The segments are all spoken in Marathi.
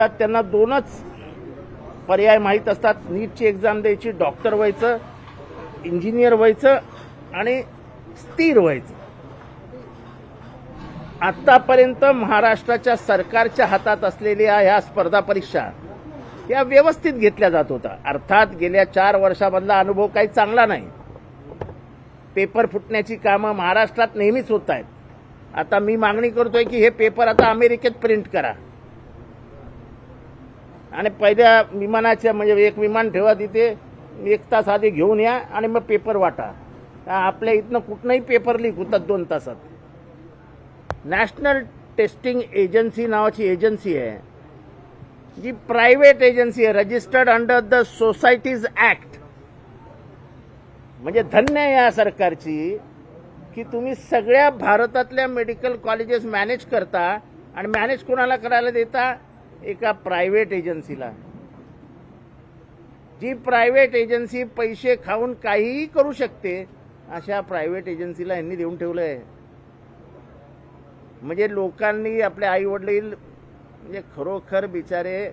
त्यांना दोनच पर्याय माहीत असतात, नीटची एक्झाम द्यायची, डॉक्टर व्हायचं, इंजिनियर व्हायचं आणि स्थिर व्हायचं. आतापर्यंत महाराष्ट्राच्या सरकारच्या हातात असलेल्या ह्या स्पर्धा परीक्षा या व्यवस्थित घेतल्या जात होत्या. अर्थात गेल्या 4 वर्षामधला अनुभव काही चांगला नाही. पेपर फुटण्याची कामं महाराष्ट्रात नेहमीच होत आहेत. आता मी मागणी करतोय की हे पेपर आता अमेरिकेत प्रिंट करा आणि पहिल्या विमानाच्या म्हणजे एक विमान ठेवा तिथे, 1 तास आधी घेऊन या आणि मग पेपर वाटा. आपल्या इथनं कुठनंही पेपर लीक होतात 2 तासात. नॅशनल टेस्टिंग एजन्सी नावाची एजन्सी आहे, जी प्रायव्हेट एजन्सी आहे, registered under the societies act. म्हणजे धन्य आहे या सरकारची की तुम्ही सगळ्या भारतातल्या मेडिकल कॉलेजेस मॅनेज करता आणि मॅनेज कोणाला करायला देता? एका प्रायव्हेट एजन्सीला. जी प्रायव्हेट एजन्सी पैसे खाऊन काहीही करू शकते, अशा प्रायव्हेट एजन्सीला यांनी देऊन ठेवलंय. म्हणजे लोकांनी आपले आई वडील म्हणजे खरोखर बिचारे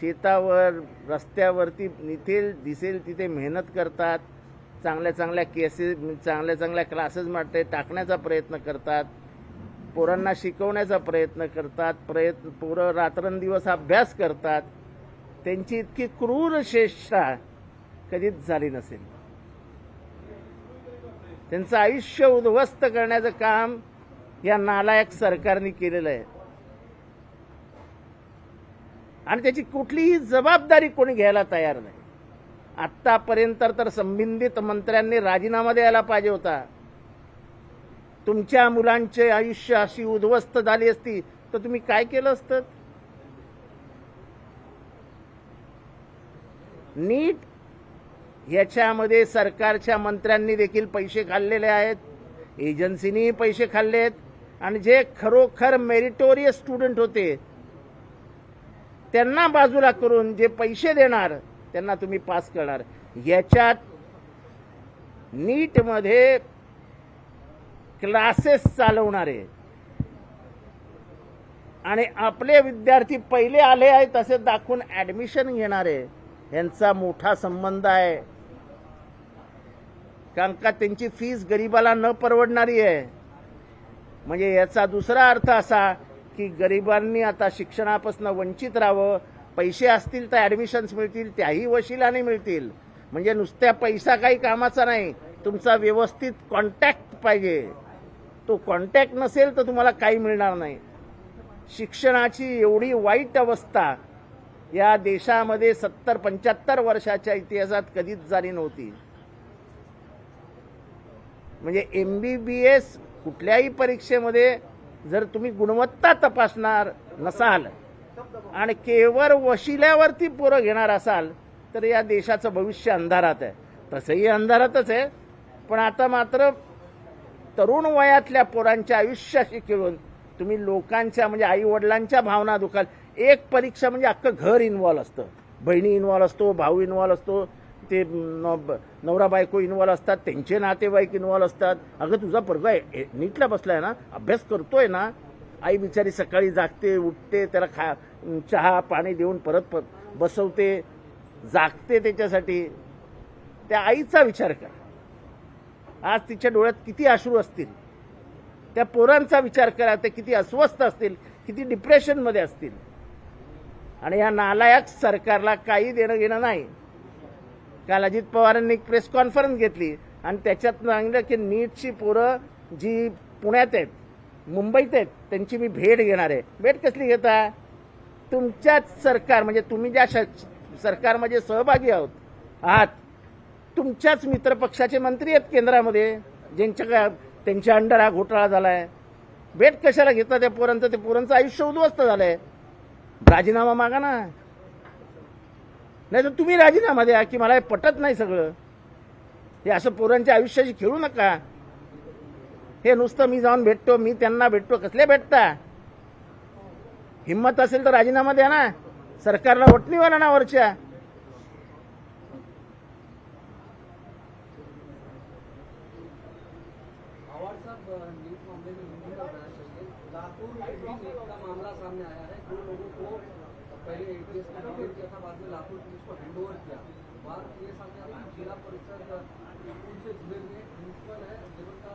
शेतावर रस्त्यावरती निथेल दिसेल तिथे मेहनत करतात, चांगल्या चांगल्या केसेस चांगल्या क्लासेस मध्ये टाकण्याचा प्रयत्न करतात, पोरांना शिकवण्याचा प्रयत्न करतात, पोरं रात्रंदिवस अभ्यास करतात. त्यांची इतकी क्रूर चेष्टा कधीच झाली नसेल. त्यांचं आयुष्य उद्ध्वस्त करण्याचं काम या नालायक सरकारने केलेलं आहे आणि त्याची कुठलीही जबाबदारी कोणी घ्यायला तयार नाही. आतापर्यंत तर संबंधित मंत्र्यांनी राजीनामा द्यायला पाहिजे होता. तुमच्या मुलांचे आयुष्य अशी उद्ध्वस्त झाली असती तर तुम्ही काय केलं असतं? नीट याच्यामध्ये सरकारच्या मंत्र्यांनी देखील पैसे खाल्लेले आहेत, एजन्सीनी पैसे खाल्लेत आणि जे खरोखर मेरिटोरियस स्टुडंट होते त्यांना बाजूला करून जे पैसे देणार त्यांना तुम्ही पास करणार. याच्यात नीटमध्ये क्लासेस चालवणारे आणि आपले विद्यार्थी पहिले आले आहेत असे दाखवून ऍडमिशन घेणारे यांचा मोठा संबंध आहे. कारण का त्यांची फीस गरीबाला न परवडणारी आहे. म्हणजे याचा दुसरा अर्थ असा की गरिबांनी आता शिक्षणापासून वंचित राहावं. पैसे असतील तर ऍडमिशन्स मिळतील, त्याही वशिलाने मिळतील. म्हणजे नुसत्या पैसा काही कामाचा नाही, तुमचा व्यवस्थित कॉन्टॅक्ट पाहिजे. तो कॉन्टॅक्ट नसेल तर तुम्हाला काही मिळणार नाही. शिक्षणाची एवढी वाईट अवस्था या देशामध्ये 70-75 वर्षाच्या इतिहासात कधीच झाली नव्हती. म्हणजे MBBS कुठल्याही परीक्षेमध्ये जर तुम्ही गुणवत्ता तपासणार नसाल आणि केवळ वशिल्यावरती पोरं घेणार असाल तर या देशाचं भविष्य अंधारात आहे. तसंही अंधारातच आहे, पण आता मात्र तरुण वयातल्या पोरांच्या आयुष्याशी खेळून तुम्ही लोकांच्या म्हणजे आई वडिलांच्या भावना दुखाल. एक परीक्षा म्हणजे अख्खं घर इन्व्हॉल्व असतं, बहिणी इन्व्हॉल्व असतो, भाऊ इन्व्हॉल्व असतो, ते नवरा बायको इन्व्हॉल्व असतात, त्यांचे नातेवाईक इन्व्हॉल्व असतात. अगं तुझा पोरगा नीटला बसलाय ना, अभ्यास करतोय ना. आई बिचारी सकाळी जागते, उठते, त्याला चहा पाणी देऊन परत बसवते, जागते त्याच्यासाठी. त्या आईचा विचार करा, आज तिच्या डोळ्यात किती अश्रू असतील. त्या पोरांचा विचार करा, ते किती अस्वस्थ असतील, किती डिप्रेशनमध्ये असतील. आणि या नालायक सरकारला काही देणं घेणं नाही. काल अजित पवारांनी एक प्रेस कॉन्फरन्स घेतली आणि त्याच्यात सांगितलं की नीटची पोरं जी पुण्यात आहेत, मुंबईत आहेत, त्यांची मी भेट घेणार आहे. भेट कसली घेता? तुमच्याच सरकार म्हणजे तुम्ही ज्या सरकारमध्ये सहभागी आहात, तुमच्याच मित्रपक्षाचे मंत्री आहेत केंद्रामध्ये, त्यांच्या अंडर हा घोटाळा झालाय. भेट कशाला घेता त्या पोरांचं? ते पोरांचं आयुष्य उद्ध्वस्त झालंय. राजीनामा मागा ना, नाही तर तुम्ही राजीनामा द्या की मला हे पटत नाही सगळं. हे असं पोरांच्या आयुष्याशी खेळू नका. हे नुसतं मी जाऊन भेटतो, मी त्यांना भेटतो, कसले भेटता? हिम्मत असेल तर राजीनामा द्या ना, सरकारला वटणीवाला ना वरच्या. लातूर में भी एक का मामला सामने आया है। 2 लोगों को पहले एटीएस को डिटेन किया था, बाद में लाखों पुलिस को हैंडओवर किया। बात ये सामने आ रही है जिला परिषद स्कूल से जुड़े हुए प्रिंसिपल है, लेवल का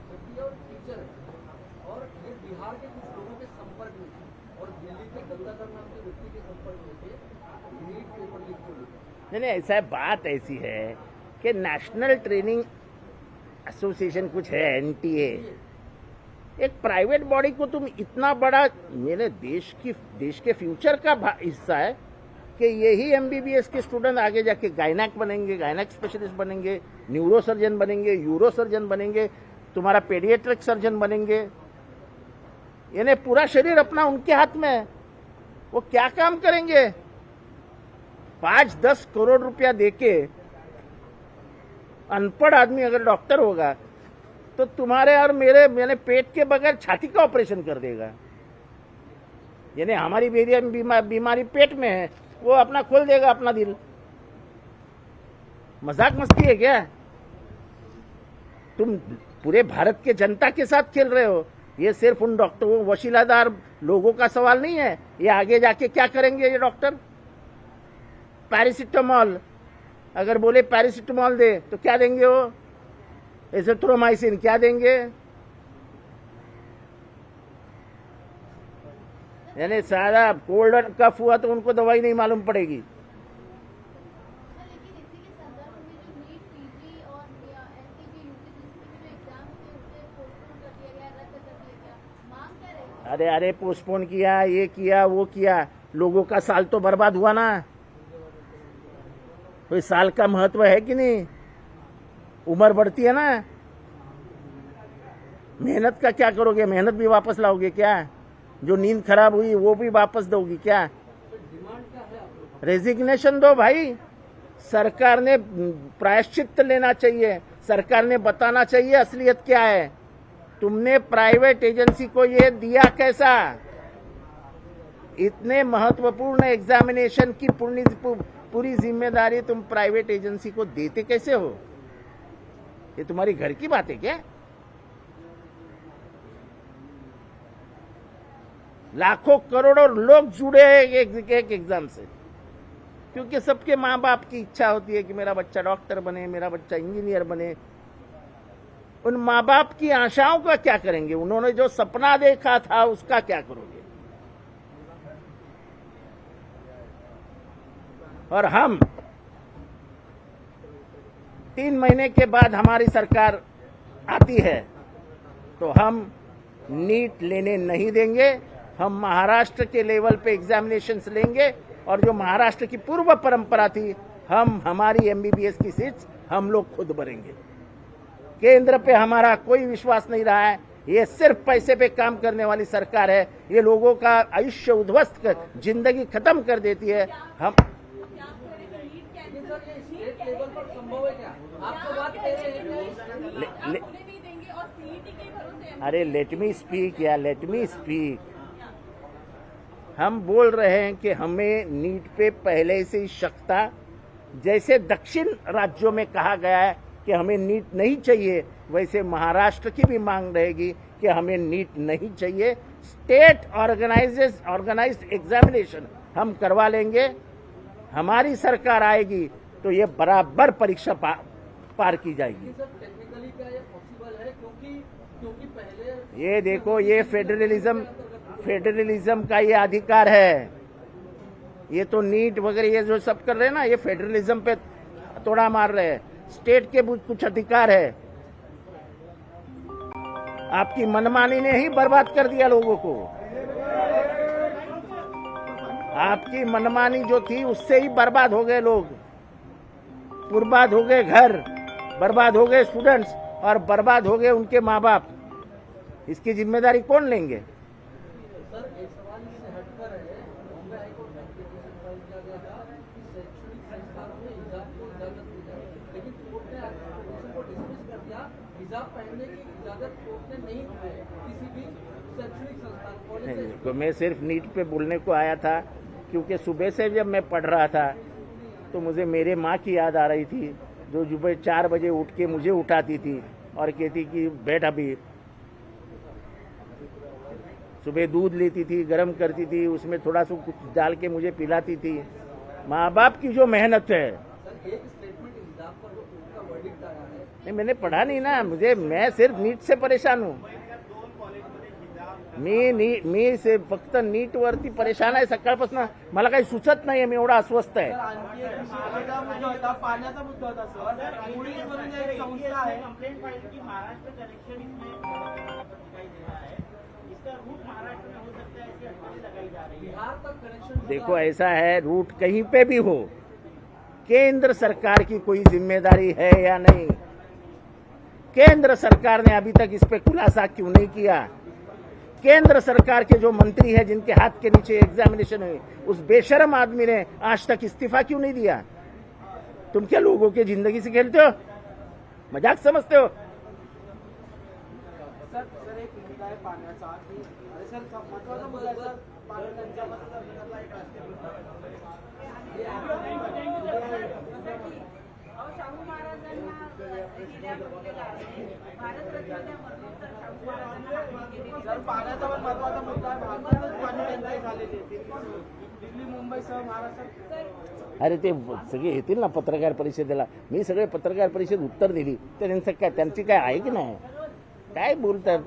व्यक्ति और टीचर है, और ये बिहार के कुछ लोगों के संपर्क में थे और दिल्ली के गंगाधर नाम के व्यक्ति के संपर्क में थे, नीट पेपर लीक को लेकर। नहीं, ऐसा बात ऐसी है कि नेशनल ट्रेनिंग एसोसिएशन कुछ है, एनटीए, एक प्राइवेट बॉडी को तुम इतना बड़ा, मेरे देश के फ्यूचर का हिस्सा है कि यही एमबीबीएस के स्टूडेंट आगे जाके गायनेक बनेंगे, गायनेक स्पेशलिस्ट बनेंगे, न्यूरो सर्जन बनेंगे, यूरो सर्जन बनेंगे, तुम्हारा पेडियाट्रिक सर्जन बनेंगे। यानी पूरा शरीर अपना उनके हाथ में है। वो क्या काम करेंगे? 5-10 करोड़ रुपया देके अनपढ़ आदमी अगर डॉक्टर होगा तो तुम्हारे और मेरे पेट के बगैर छाती का ऑपरेशन कर देगा। यानी हमारी बीमारी पेट में है, वो अपना खोल देगा अपना दिल। मजाक मस्ती है क्या? तुम पूरे भारत के जनता के साथ खेल रहे हो। ये सिर्फ उन डॉक्टरों, वशीलादार लोगों का सवाल नहीं है। ये आगे जाके क्या करेंगे ये डॉक्टर? पैरासिटामॉल, अगर बोले पैरासिटामॉल दे तो क्या देंगे वो? एजिथ्रोमाइसिन क्या देंगे? यानी सारा कोल्ड और कफ हुआ तो उनको दवाई नहीं मालूम पड़ेगी। अरे पोस्टपोन किया, ये किया, वो किया, लोगों का साल तो बर्बाद हुआ ना। कोई साल का महत्व है कि नहीं? उम्र बढ़ती है ना। मेहनत का क्या करोगे? मेहनत भी वापस लाओगे क्या? जो नींद खराब हुई वो भी वापस दोगी क्या? रेजिग्नेशन दो भाई। सरकार ने प्रायश्चित लेना चाहिए, सरकार ने बताना चाहिए असलियत क्या है। तुमने प्राइवेट एजेंसी को ये दिया कैसा? इतने महत्वपूर्ण एग्जामिनेशन की पूरी जिम्मेदारी तुम प्राइवेट एजेंसी को देते कैसे हो? ये तुम्हारी घर की बात है क्या? लाखों करोड़ों लोग जुड़े हैं एक एग्जाम से, क्योंकि सबके माँ बाप की इच्छा होती है कि मेरा बच्चा डॉक्टर बने, मेरा बच्चा इंजीनियर बने। उन माँ बाप की आशाओं का क्या करेंगे? उन्होंने जो सपना देखा था उसका क्या करोगे? और हम 3 महीने के बाद हमारी सरकार आती है तो हम नीट लेने नहीं देंगे। हम महाराष्ट्र के लेवल पे एग्जामिनेशंस लेंगे, और जो महाराष्ट्र की पूर्व परंपरा थी, हमारी एमबीबीएस की सीट्स हम लोग खुद भरेंगे। केंद्र पे हमारा कोई विश्वास नहीं रहा है। ये सिर्फ पैसे पे काम करने वाली सरकार है। ये लोगों का आयुष्य उद्ध्वस्त कर, जिंदगी खत्म कर देती है। हम लेवल पर संभव है क्या? आपको बात कह रहे हैं अरे लेट मी स्पीक या लेट मी स्पीक। हम बोल रहे हैं कि हमें नीट पे पहले से ही शक था। जैसे दक्षिण राज्यों में कहा गया है कि हमें नीट नहीं चाहिए, वैसे महाराष्ट्र की भी मांग रहेगी कि हमें नीट नहीं चाहिए। स्टेट ऑर्गेनाइज्ड एग्जामिनेशन हम करवा लेंगे। हमारी सरकार आएगी तो ये बराबर परीक्षा पार की जाएगी। टेक्निकली क्या ये पॉसिबल है? क्योंकि पहले ये देखो, ये फेडरलिज्म का ये अधिकार है। ये तो नीट वगैरह ये जो सब कर रहे हैं ना, ये फेडरलिज्म पे तोड़ा मार रहे हैं। स्टेट के कुछ अधिकार है। आपकी मनमानी ने ही बर्बाद कर दिया लोगों को। आपकी मनमानी जो थी उससे ही बर्बाद हो गए लोग, बर्बाद हो गए घर, बर्बाद हो गए स्टूडेंट्स, और बर्बाद हो गए उनके माँ बाप। इसकी जिम्मेदारी कौन लेंगे? सर, एक सवाल इससे हटकर है। बॉम्बे हाईकोर्ट में एप्लीकेशन फाइल किया गया था कि शैक्षणिक संस्थानों में हिजाब को इजाजत दी जाए, लेकिन कोर्ट ने एप्लीकेशन को डिसमिस कर दिया। हिजाब पहनने की इजाजत कोर्ट ने नहीं दी है किसी भी शैक्षणिक संस्थान, कॉलेज से। तो मैं सिर्फ नीट पे बोलने को आया था, क्योंकि सुबह से जब मैं पढ़ रहा था तो मुझे मेरे माँ की याद आ रही थी, जो सुबह 4 बजे उठ के मुझे उठाती थी और कहती कि बैठ अभी सुबह दूध लेती थी, गर्म करती थी, उसमें थोड़ा सा कुछ डाल के मुझे पिलाती थी। माँ बाप की जो मेहनत है, सर एक स्टेटमेंट इंसाफ पर वो कोर्ट का वर्डिक्ट आया है नहीं मैंने पढ़ा नहीं ना, मैं सिर्फ नीट से परेशान हूँ। मी से फक्त नीट वरती परेशान आहे सकाळपासून, मला काही सुचत नाही, मी एवढा अस्वस्थ आहे। आणखी एक महत्त्वाचा मुद्दा होता, पाण्याचा मुद्दा होता सर। मुळीच म्हणून एक संस्था आहे, कंप्लेंट फाइल की महाराष्ट्र कनेक्शन इसमें दिखाई दे रहा है, इसका रूट महाराष्ट्र में हो सकता है, ऐसी अटकलें लगाई जा रही है। बिहार तक कनेक्शन देखो ऐसा है, रूट कहीं पे भी हो, केंद्र सरकार की कोई जिम्मेदारी है या नहीं? केंद्र सरकार ने अभी तक इस पे खुलासा क्यों नहीं किया? केंद्र सरकार के जो मंत्री हैं जिनके हाथ के नीचे एग्जामिनेशन हुई, उस बेशरम आदमी ने आज तक इस्तीफा क्यों नहीं दिया? तुम क्या लोगों की जिंदगी से खेलते हो? मजाक समझते हो? सर सर एक मुद्दा आहे पाण्याचा की अरे सर महत्त्वाचा मुद्दा आहे सर, पाणी टंचाईबद्दल सरकारला एक शाहू महाराजांना दिल्या गेलेला आहे, भारतरत्न द्या म्हणून तर शाहू महाराजांना मागणी केली गेली. सर पाण्याचा पण महत्त्वाचा मुद्दा आहे, भारतातच पाणी टंचाई झालेली आहे, दिल्ली मुंबईसह महाराष्ट्रात। अरे ते सगळे येतील ना पत्रकार परिषदेला, मी सगळे पत्रकार परिषद उत्तर दिली, तर त्यांची काय आहे की नाही? काय बोलतात?